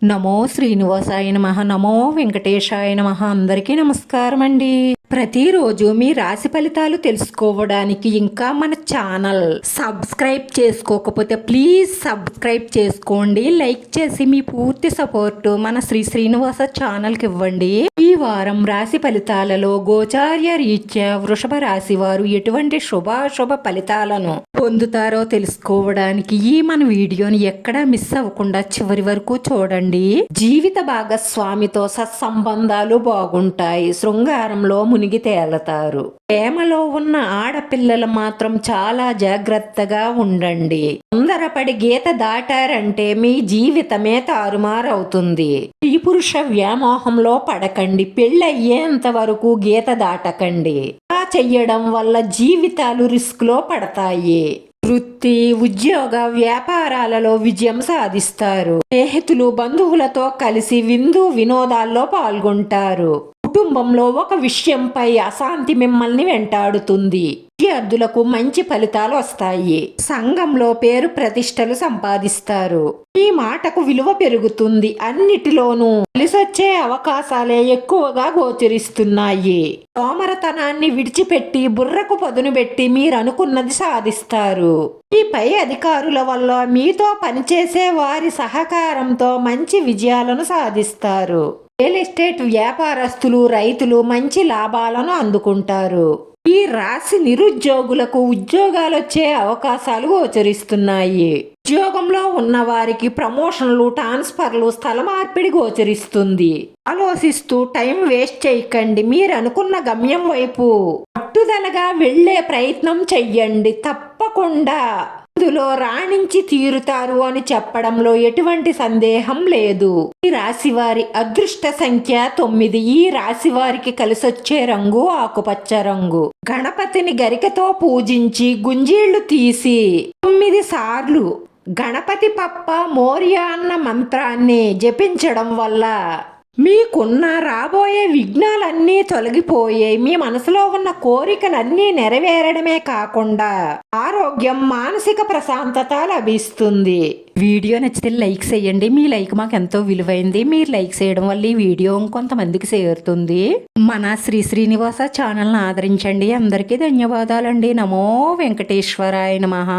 నమో శ్రీనివాసాయ నమః. నమో వెంకటేశాయ నమః. అందరికీ నమస్కారం అండి. ప్రతిరోజు మీ రాశి ఫలితాలు తెలుసుకోవడానికి ఇంకా మన ఛానల్ సబ్స్క్రైబ్ చేసుకోకపోతే ప్లీజ్ సబ్స్క్రైబ్ చేసుకోండి. లైక్ చేసి మీ పూర్తి సపోర్ట్ మన శ్రీనివాస ఛానల్కి ఇవ్వండి. ఈ వారం రాశి ఫలితాలలో గోచార్య రీత్యా వృషభ రాశి వారు ఎటువంటి శుభాశుభ ఫలితాలను పొందుతారో తెలుసుకోవడానికి ఈ మన వీడియోని ఎక్కడా మిస్ అవ్వకుండా చివరి వరకు చూడండి. జీవిత భాగస్వామితో సత్సంబంధాలు బాగుంటాయి. శృంగారంలో మునిగి తేలతారు. ప్రేమలో ఉన్న ఆడపిల్లలు మాత్రం చాలా జాగ్రత్తగా ఉండండి. తొందరపడి గీత దాటారంటే మీ జీవితమే తారుమారవుతుంది. ఈ పురుష వ్యామోహంలో పడకండి. పెళ్ళయ్యేంత వరకు గీత దాటకండి. అలా చెయ్యడం వల్ల జీవితాలు రిస్క్ లో పడతాయి. వృత్తి, ఉద్యోగ, వ్యాపారాలలో విజయం సాధిస్తారు. స్నేహితులు, బంధువులతో కలిసి విందు వినోదాల్లో పాల్గొంటారు. కుటుంబంలో ఒక విషయంపై అశాంతి మిమ్మల్ని వెంటాడుతుంది. విద్యార్థులకు మంచి ఫలితాలు వస్తాయి. సంఘంలో పేరు ప్రతిష్టలు సంపాదిస్తారు. ఈ మాటకు విలువ పెరుగుతుంది. అన్నిటిలోనూ కలిసొచ్చే అవకాశాలే ఎక్కువగా గోచరిస్తున్నాయి. సోమరతనాన్ని విడిచిపెట్టి బుర్రకు పదును పెట్టి మీరనుకున్నది సాధిస్తారు. ఈ పై అధికారుల వల్ల మీతో పనిచేసే వారి సహకారంతో మంచి విజయాలను సాధిస్తారు. రియల్ ఎస్టేట్ వ్యాపారస్తులు, రైతులు మంచి లాభాలను అందుకుంటారు. ఈ రాశి నిరుద్యోగులకు ఉద్యోగాలు వచ్చే అవకాశాలు గోచరిస్తున్నాయి. ఉద్యోగంలో ఉన్న వారికి ప్రమోషన్లు, ట్రాన్స్ఫర్లు, స్థల మార్పిడి గోచరిస్తుంది. ఆలోచిస్తూ టైం వేస్ట్ చేయకండి. మీరు అనుకున్న గమ్యం వైపు పట్టుదలగా వెళ్లే ప్రయత్నం చెయ్యండి. తప్పకుండా అందులో రాణించి తీరుతారు అని చెప్పడంలో ఎటువంటి సందేహం లేదు. ఈ రాశి వారి అదృష్ట సంఖ్య 9. ఈ రాశి వారికి కలిసొచ్చే రంగు ఆకుపచ్చ రంగు. గణపతిని గరికతో పూజించి గుంజీళ్లు తీసి 9 సార్లు గణపతి పప్ప మోరియా అన్న మంత్రాన్ని జపించడం వల్ల మీకున్న రాబోయే విఘ్నాలన్నీ తొలగిపోయాయి. మీ మనసులో ఉన్న కోరికలన్నీ నెరవేరడమే కాకుండా ఆరోగ్యం, మానసిక ప్రశాంతత లభిస్తుంది. వీడియో నచ్చితే లైక్ చేయండి. మీ లైక్ మాకు ఎంతో విలువైంది. మీరు లైక్ చేయడం వల్ల ఈ వీడియో ఇంకొంతమందికి చేరుతుంది. మన శ్రీనివాస ఛానల్ని ఆదరించండి. అందరికీ ధన్యవాదాలండి. నమో వెంకటేశ్వరాయ నమః.